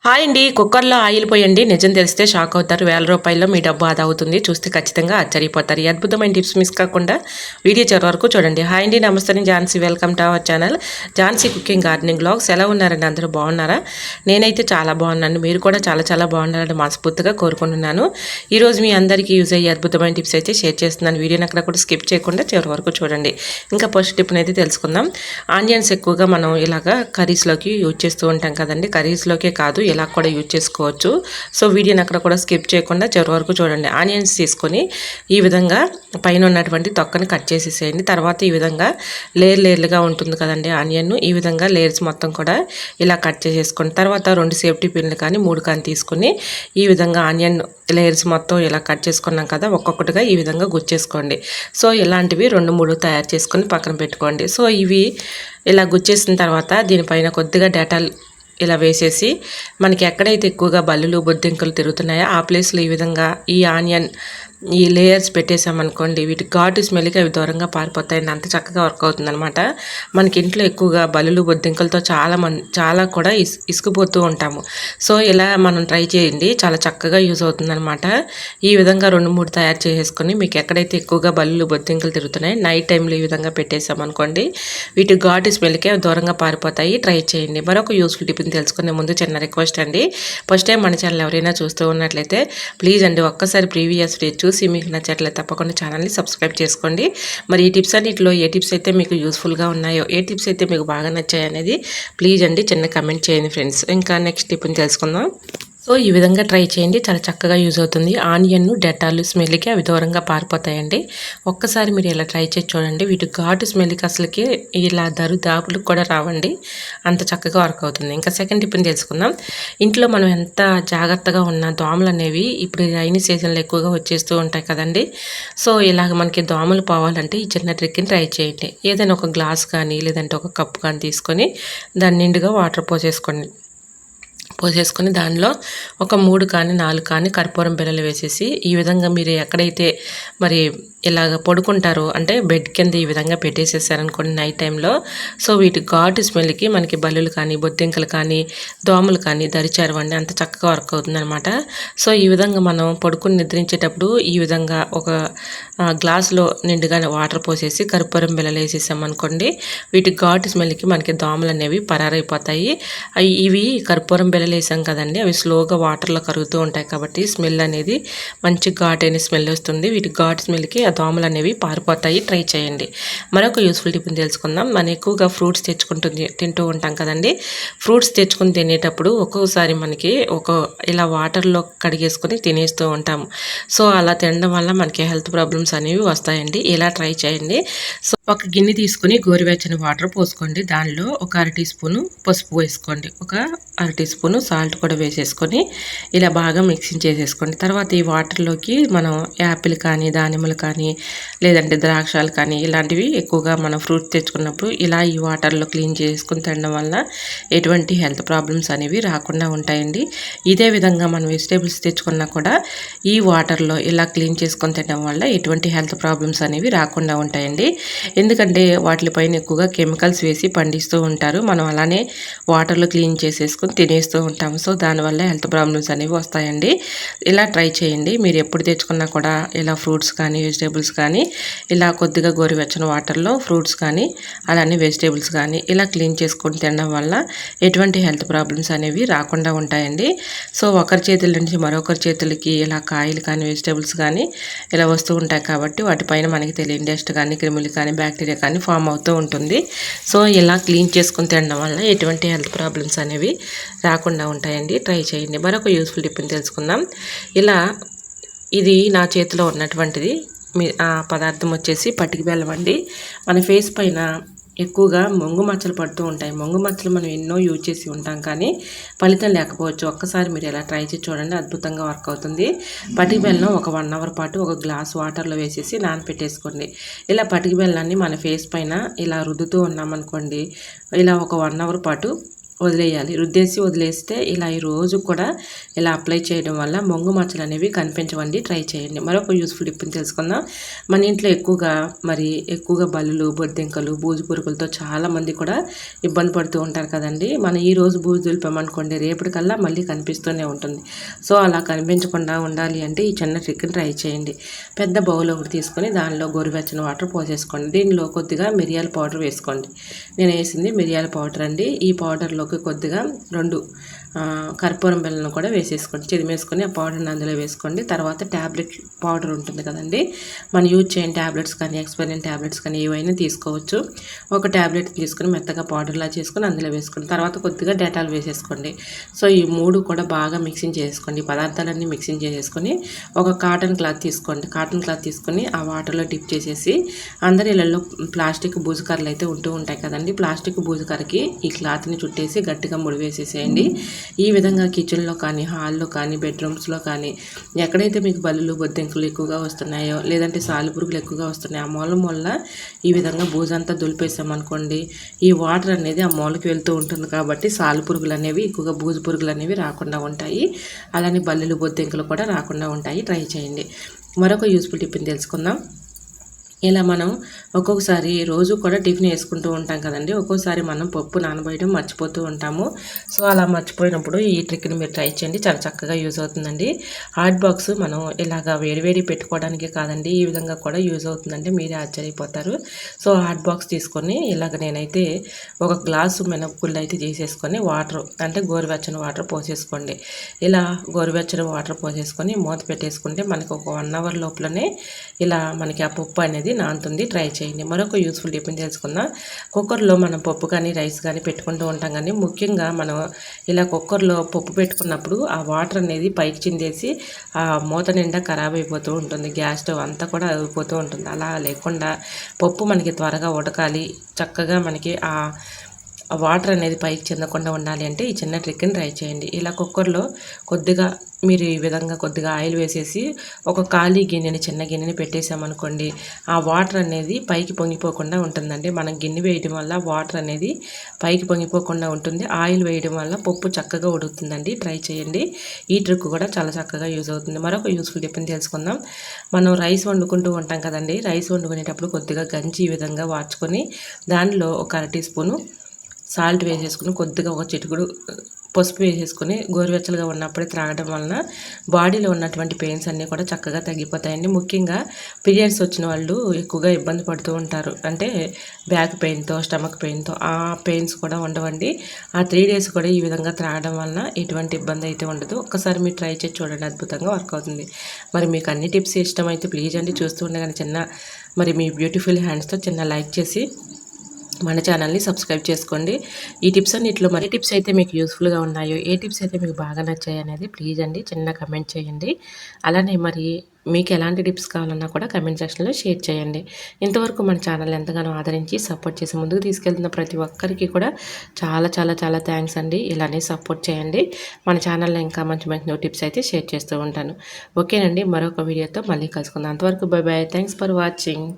Hi అండి. కుక్కర్‌లో oil పోయండి. నిజం తెలిస్తే షాక్ అవుతారు. రూ. 1000 మీ డబ్బు ఆదా అవుతుంది. చూస్తే ఖచ్చితంగా ఆశ్చర్యపోతారు. ఈ అద్భుతమైన టిప్స్ మిస్ కాకుండా వీడియో చివరి వరకు చూడండి. హాయ్ అండి. నమస్తే. నేను Jhansi. Welcome to our channel Jhansi cooking gardening vlogs. ఎలా ఉన్నారండి? అందరూ బాగున్నారా? నేనైతే చాలా బాగున్నాను. మీరు కూడా చాలా చాలా బాగున్నారని మనస్ఫూర్తిగా కోరుకుంటున్నాను. ఈరోజు మీ అందరికీ యూజ్ అయ్యే అద్భుతమైన టిప్స్ అయితే షేర్ చేస్తున్నాను. వీడియోని అక్కడ కూడా స్కిప్ చేయకుండా చివరి వరకు చూడండి. ఇంకా ఫస్ట్ టిప్ని అయితే తెలుసుకుందాం. ఆనియన్స్ ఎక్కువగా మనం ఇలాగా కర్రీస్లోకి యూజ్ చేస్తూ ఉంటాం కదండి. కర్రీస్లోకే కాదు, ఇలా కూడా యూజ్ చేసుకోవచ్చు. సో వీడియోని అక్కడ కూడా స్కిప్ చేయకుండా చివరి వరకు చూడండి. ఆనియన్స్ తీసుకొని ఈ విధంగా పైన ఉన్నటువంటి తొక్కని కట్ చేసేసేయండి. తర్వాత ఈ విధంగా లేయర్లుగా ఉంటుంది కదండి ఆనియన్. ఈ విధంగా లేయర్స్ మొత్తం కూడా ఇలా కట్ చేసేసుకోండి. తర్వాత 2 సేఫ్టీ పిన్లు కానీ 3 కానీ తీసుకొని ఈ విధంగా ఆనియన్ లేయర్స్ మొత్తం ఇలా కట్ చేసుకున్నాం కదా, ఒక్కొక్కటిగా ఈ విధంగా గుచ్చేసుకోండి. సో ఇలాంటివి 2, 3 తయారు చేసుకొని పక్కన పెట్టుకోండి. సో ఇవి ఇలా గుచ్చేసిన తర్వాత దీనిపైన కొద్దిగా డేటాల్ ఇలా వేసేసి మనకి ఎక్కడైతే ఎక్కువగా బల్లులు బొద్దింకలు తిరుగుతున్నాయో ఆ ప్లేస్లో ఈ విధంగా ఈ ఆనియన్ ఈ లేయర్స్ పెట్టేసామనుకోండి, వీటి ఘాటు స్మెల్కి అవి దూరంగా పారిపోతాయండి. అంత చక్కగా వర్క్ అవుతుందన్నమాట. మనకి ఇంట్లో ఎక్కువగా బల్లులు బొద్దింకలతో చాలా కూడా ఇసుకుపోతూ ఉంటాము. సో ఇలా మనం ట్రై చేయండి, చాలా చక్కగా యూజ్ అవుతుందన్నమాట. ఈ విధంగా 2, 3 తయారు చేసేసుకొని మీకు ఎక్కడైతే ఎక్కువగా బల్లులు బొద్దింకలు తిరుగుతున్నాయి నైట్ టైంలో ఈ విధంగా పెట్టేసామనుకోండి, వీటి ఘాటు స్మెల్కి అవి దూరంగా పారిపోతాయి. ట్రై చేయండి. మరొక యూస్ఫుల్ టిప్ని తెలుసుకునే ముందు చిన్న రిక్వెస్ట్ అండి. ఫస్ట్ టైం మన ఛానల్ ఎవరైనా చూస్తూ ఉన్నట్లయితే ప్లీజ్ అండి ఒక్కసారి ప్రీవియస్ వీడియో చూసి మీకు నచ్చట్లయితే తప్పకుండా ఛానల్ని సబ్స్క్రైబ్ చేసుకోండి. మరి ఈ టిప్స్ అన్నిటిలో ఏ టిప్స్ అయితే మీకు యూస్ఫుల్గా ఉన్నాయో, ఏ టిప్స్ అయితే మీకు బాగా నచ్చాయి అనేది ప్లీజ్ అండి చిన్న కమెంట్ చేయండి ఫ్రెండ్స్. ఇంకా నెక్స్ట్ టిప్ని తెలుసుకుందాం. సో ఈ విధంగా ట్రై చేయండి, చాలా చక్కగా యూజ్ అవుతుంది. ఆనియన్ డెటాల్ స్మెల్కి అవి దూరంగా పారిపోతాయండి. ఒక్కసారి మీరు ఇలా ట్రై చేసి చూడండి. వీటి ఘాటు స్మెల్కి అసలుకి ఇలా దాపులకు కూడా రావండి, అంత చక్కగా వర్క్ అవుతుంది. ఇంకా సెకండ్ టిప్ని తెలుసుకుందాం. ఇంట్లో మనం ఎంత జాగ్రత్తగా ఉన్న దోమలు అనేవి ఇప్పుడు రైనీ సీజన్లో ఎక్కువగా వచ్చేస్తూ ఉంటాయి కదండి. సో ఇలాగ మనకి దోమలు పోవాలంటే ఈ చిన్న ట్రిక్ని ట్రై చేయండి. ఏదైనా ఒక గ్లాస్ కానీ లేదంటే ఒక కప్పు కానీ తీసుకొని దాన్ని నిండుగా వాటర్ పోసేసుకొని దానిలో ఒక 3 కానీ 4 కానీ కర్పూరం బిళ్ళలు వేసేసి ఈ విధంగా మీరు ఎక్కడైతే మరి ఇలాగ పడుకుంటారో అంటే బెడ్ కింద ఈ విధంగా పెట్టేసేసారనుకోండి నైట్ టైంలో, సో వీటి ఘాటు స్మెల్కి మనకి బల్లులు కానీ బొద్దింకలు కానీ దోమలు కానీ దరిచారవండి, అంత చక్కగా వర్క్ అవుతుందన్నమాట. సో ఈ విధంగా మనం పడుకుని నిద్రించేటప్పుడు ఈ విధంగా ఒక గ్లాసులో నిండుగా వాటర్ పోసేసి కర్పూరం బిళ్ళలు వేసేసామనుకోండి, వీటి ఘాటు స్మెల్కి మనకి దోమలు అనేవి పరారైపోతాయి. ఇవి కర్పూరం బిళ్ళలు వేసాం కదండి, అవి స్లోగా వాటర్లో కరుగుతూ ఉంటాయి కాబట్టి స్మెల్ అనేది మంచి ఘాటైన స్మెల్ వస్తుంది. వీటి ఘాటు స్మెల్కి ఆ దోమలు అనేవి పారిపోతాయి. ట్రై చేయండి. మరొక యూస్ఫుల్ టిప్ని తెలుసుకుందాం. మనం ఎక్కువగా ఫ్రూట్స్ తింటూ ఉంటాం కదండి. ఫ్రూట్స్ తెచ్చుకొని తినేటప్పుడు ఒక్కోసారి మనకి ఇలా వాటర్లో కడిగేసుకొని తినేస్తూ ఉంటాము. సో అలా తినడం వల్ల మనకి హెల్త్ ప్రాబ్లమ్స్ అనేవి వస్తాయండి. ఇలా ట్రై చేయండి. సో ఒక గిన్నె తీసుకుని గోరువెచ్చని వాటర్ పోసుకోండి. దానిలో ఒక 1/2 టీ స్పూను పసుపు వేసుకోండి. ఒక 1/2 టీ స్పూను సాల్ట్ కూడా వేసేసుకొని ఇలా బాగా మిక్సింగ్ చేసేసుకోండి. తర్వాత ఈ వాటర్లోకి మనం యాపిల్ కానీ దానిమ్మలు కానీ లేదంటే ద్రాక్షాలు కానీ ఇలాంటివి ఎక్కువగా మనం ఫ్రూట్ తెచ్చుకున్నప్పుడు ఇలా ఈ వాటర్లో క్లీన్ చేసుకుని తినడం వల్ల ఎటువంటి హెల్త్ ప్రాబ్లమ్స్ అనేవి రాకుండా ఉంటాయండి. ఇదే విధంగా మనం వెజిటేబుల్స్ తెచ్చుకున్నా కూడా ఈ వాటర్లో ఇలా క్లీన్ చేసుకొని తినడం వల్ల ఎటువంటి హెల్త్ ప్రాబ్లమ్స్ అనేవి రాకుండా ఉంటాయండి. ఎందుకంటే వాటిపైన ఎక్కువగా కెమికల్స్ వేసి పండిస్తూ ఉంటారు. మనం అలానే వాటర్లో క్లీన్ చేసేసుకొని తినేస్తూ ఉంటాము. సో దానివల్ల హెల్త్ ప్రాబ్లమ్స్ అనేవి వస్తాయండి. ఇలా ట్రై చేయండి. మీరు ఎప్పుడు తెచ్చుకున్నా కూడా ఇలా ఫ్రూట్స్ కానీ వెజిటేబుల్స్ కానీ ఇలా కొద్దిగా గోరువెచ్చని వాటర్లో ఫ్రూట్స్ కానీ అలానే వెజిటేబుల్స్ కానీ ఇలా క్లీన్ చేసుకొని తినడం వల్ల ఎటువంటి హెల్త్ ప్రాబ్లమ్స్ అనేవి రాకుండా ఉంటాయండి. సో ఒకరి చేతుల నుంచి మరొకరి చేతులకి ఇలా కాయలు కానీ వెజిటేబుల్స్ కానీ ఇలా వస్తూ ఉంటాయి కాబట్టి వాటిపైన మనకి తెలియని డస్ట్ కానీ క్రిములు కానీ బ్యాక్టీరియా కానీ ఫామ్ అవుతూ ఉంటుంది. సో ఇలా క్లీన్ చేసుకుని తినడం వల్ల ఎటువంటి హెల్త్ ప్రాబ్లమ్స్ అనేవి రాకుండా ఉంటాయండి. ట్రై చేయండి. మరొక యూస్ఫుల్ టిప్ని తెలుసుకుందాం. ఇది నా చేతిలో ఉన్నటువంటిది ఆ పదార్థం వచ్చేసి పటిక బెల్లం అండి. మన ఫేస్ పైన ఎక్కువగా మొంగు మచ్చలు పడుతూ ఉంటాయి. మొంగు మచ్చలు మనం ఎన్నో యూజ్ చేసి ఉంటాం కానీ ఫలితం లేకపోవచ్చు. ఒక్కసారి మీరు ఎలా ట్రై చేసి చూడండి, అద్భుతంగా వర్క్ అవుతుంది. పటిక బెల్లం ఒక 1 అవర్ పాటు ఒక గ్లాస్ వాటర్లో వేసేసి నానపెట్టేసుకోండి. ఇలా పటిక బెల్లాన్ని మన ఫేస్ పైన ఇలా రుద్దుతూ ఉన్నామనుకోండి, ఇలా ఒక 1 అవర్ పాటు వదిలేయాలి. రుద్దేసి వదిలేస్తే ఇలా ఈ రోజు కూడా ఇలా అప్లై చేయడం వల్ల మొంగు మచ్చలు అనేవి కనిపించవండి. ట్రై చేయండి. మరొక యూస్ఫుల్ టిప్ని తెలుసుకుందాం. మన ఇంట్లో ఎక్కువగా బల్లులు, బొద్దింకలు, బూజు పురుగులతో చాలామంది కూడా ఇబ్బంది పడుతూ ఉంటారు కదండి. మనం ఈ రోజు బూజు దులిపామనుకోండి, రేపటికల్లా మళ్ళీ కనిపిస్తూనే ఉంటుంది. సో అలా కనిపించకుండా ఉండాలి అంటే ఈ చిన్న ట్రిక్ని ట్రై చేయండి. పెద్ద బౌల్ ఒకటి తీసుకొని దానిలో గోరువెచ్చని వాటర్ పోసేసుకోండి. దీనిలో కొద్దిగా మిరియాల పౌడర్ వేసుకోండి. నేను వేసింది మిరియాల పౌడర్ అండి. ఈ పౌడర్లోకి కొద్దిగా 2 కర్పూరం బెల్లం కూడా వేసేసుకోండి. చిదిమేసుకొని ఆ పౌడర్ని అందులో వేసుకోండి. తర్వాత ట్యాబ్లెట్ పౌడర్ ఉంటుంది కదండి, మనం యూజ్ చేయని ట్యాబ్లెట్స్ కానీ ఎక్స్పైరీ ట్యాబ్లెట్స్ కానీ ఏవైనా తీసుకోవచ్చు. ఒక ట్యాబ్లెట్ తీసుకొని మెత్తగా పౌడర్లా చేసుకొని అందులో వేసుకోండి. తర్వాత కొద్దిగా డెటాల్ వేసేసుకోండి. సో ఈ 3 కూడా బాగా మిక్సింగ్ చేసుకోండి. పదార్థాలన్నీ మిక్సింగ్ చేసేసుకొని ఒక కాటన్ క్లాత్ తీసుకోండి. కాటన్ క్లాత్ తీసుకొని ఆ వాటర్లో డిప్ చేసేసి, అందరి ఇళ్ళల్లో ప్లాస్టిక్ బూజుకర్రలు అయితే ఉంటూ ఉంటాయి కదండి, ప్లాస్టిక్ బూజుకర్రకి ఈ క్లాత్ని చుట్టేసి గట్టిగా ముడివేసేసేయండి. ఈ విధంగా కిచెన్లో కానీ, హాల్లో కానీ, బెడ్రూమ్స్లో కానీ ఎక్కడైతే మీకు బల్లులు, బొద్దింకలు ఎక్కువగా వస్తున్నాయో, లేదంటే సాలెపురుగులు ఎక్కువగా వస్తున్నాయో ఆ మూల ఈ విధంగా బూజంతా దులిపేసామనుకోండి, ఈ వాటర్ అనేది ఆ మూలకి వెళ్తూ ఉంటుంది కాబట్టి సాలెపురుగులు అనేవి ఎక్కువగా, బూజు పురుగులు అనేవి రాకుండా ఉంటాయి. అలానే బల్లులు, బొద్దింకలు కూడా రాకుండా ఉంటాయి. ట్రై చేయండి. మరొక యూస్ఫుల్ టిప్ని తెలుసుకుందాం. ఇలా మనం ఒక్కొక్కసారి రోజు కూడా టిఫిన్ వేసుకుంటూ ఉంటాం కదండి. ఒక్కోసారి మనం పప్పు నానబోయడం మర్చిపోతూ ఉంటాము. సో అలా మర్చిపోయినప్పుడు ఈ ట్రిక్ని మీరు ట్రై చేయండి. చాలా చక్కగా యూజ్ అవుతుందండి. హాట్ బాక్స్ మనం ఇలాగా వేడివేడి పెట్టుకోవడానికి కాదండి, ఈ విధంగా కూడా యూజ్ అవుతుందంటే మీరే ఆశ్చర్యపోతారు. సో హాట్ బాక్స్ తీసుకొని ఇలాగ నేనైతే ఒక గ్లాసు మినపగుళ్ళు అయితే చేసేసుకొని వాటర్ అంటే గోరువెచ్చని వాటర్ పోసేసుకోండి. ఇలా గోరువెచ్చని వాటర్ పోసేసుకొని మూత పెట్టేసుకుంటే మనకు ఒక 1 అవర్ లోపలనే ఇలా మనకి ఆ పప్పు అనేది నానుతుంది. ట్రై చేయండి. మరొక యూస్ఫుల్ టిప్ని తెలుసుకుందాం. కుక్కర్లో మనం పప్పు కానీ రైస్ కానీ పెట్టుకుంటూ ఉంటాం కానీ, ముఖ్యంగా మనం ఇలా కుక్కర్లో పప్పు పెట్టుకున్నప్పుడు ఆ వాటర్ అనేది పైకి చిందేసి ఆ మూత నిండా ఖరాబ్ అయిపోతూ ఉంటుంది. గ్యాస్ స్టవ్ అంతా కూడా అయిపోతూ ఉంటుంది. అలా లేకుండా పప్పు మనకి త్వరగా ఉడకాలి, చక్కగా మనకి ఆ వాటర్ అనేది పైకి చెందకుండా ఉండాలి అంటే ఈ చిన్న ట్రిక్ని ట్రై చేయండి. ఇలా కుక్కర్లో కొద్దిగా మీరు ఈ విధంగా కొద్దిగా ఆయిల్ వేసేసి ఒక ఖాళీ గిన్నెని, చిన్న గిన్నెని పెట్టేసామనుకోండి, ఆ వాటర్ అనేది పైకి పొంగిపోకుండా ఉంటుందండి. మనం గిన్నె వేయడం వల్ల వాటర్ అనేది పైకి పొంగిపోకుండా ఉంటుంది. ఆయిల్ వేయడం వల్ల పప్పు చక్కగా ఉడుకుతుందండి. ట్రై చేయండి. ఈ ట్రిక్ కూడా చాలా చక్కగా యూజ్ అవుతుంది. మరొక యూస్ఫుల్ టిప్ని తెలుసుకుందాం. మనం రైస్ వండుకుంటూ ఉంటాం కదండి. రైస్ వండుకునేటప్పుడు కొద్దిగా గంజి ఈ విధంగా వార్చుకొని దానిలో ఒక 1/2 టీ స్పూను సాల్ట్ వేసేసుకుని, కొద్దిగా ఒక చిటికుడు పసుపు వేసేసుకొని గోరువెచ్చలుగా ఉన్నప్పుడే త్రాగడం వలన బాడీలో ఉన్నటువంటి పెయిన్స్ అన్నీ కూడా చక్కగా తగ్గిపోతాయండి. ముఖ్యంగా పీరియడ్స్ వచ్చిన వాళ్ళు ఎక్కువగా ఇబ్బంది పడుతూ ఉంటారు. అంటే బ్యాక్ పెయిన్తో, స్టమక్ పెయిన్తో. ఆ పెయిన్స్ కూడా ఉండవండి. ఆ 3 డేస్ కూడా ఈ విధంగా త్రాగడం వలన ఎటువంటి ఇబ్బంది అయితే ఉండదు. ఒక్కసారి మీరు ట్రై చేసి చూడండి, అద్భుతంగా వర్క్ అవుతుంది. మరి మీకు అన్ని టిప్స్ ఇష్టమైతే ప్లీజ్ అండి, చూస్తూ ఉండగానే మీ బ్యూటిఫుల్ హ్యాండ్స్తో చిన్న లైక్ చేసి మన ఛానల్ని సబ్స్క్రైబ్ చేసుకోండి. ఈ టిప్స్ అన్నిట్లో మరి టిప్స్ అయితే మీకు యూస్ఫుల్గా ఉన్నాయో, ఏ టిప్స్ అయితే మీకు బాగా నచ్చాయి అనేది ప్లీజ్ అండి చిన్న కమెంట్ చేయండి. అలానే మీకు ఎలాంటి టిప్స్ కావాలన్నా కూడా కమెంట్ సెక్షన్లో షేర్ చేయండి. ఇంతవరకు మన ఛానల్ ఎంతగానో ఆదరించి సపోర్ట్ చేసి ముందుకు తీసుకెళ్తున్న ప్రతి ఒక్కరికి కూడా చాలా చాలా చాలా థ్యాంక్స్ అండి. ఇలానే సపోర్ట్ చేయండి. మన ఛానల్లో ఇంకా మంచి మంచి టిప్స్ అయితే షేర్ చేస్తూ ఉంటాను. ఓకేనండి, మరొక వీడియోతో మళ్ళీ కలుసుకుందాం. అంతవరకు by by. Thanks for watching.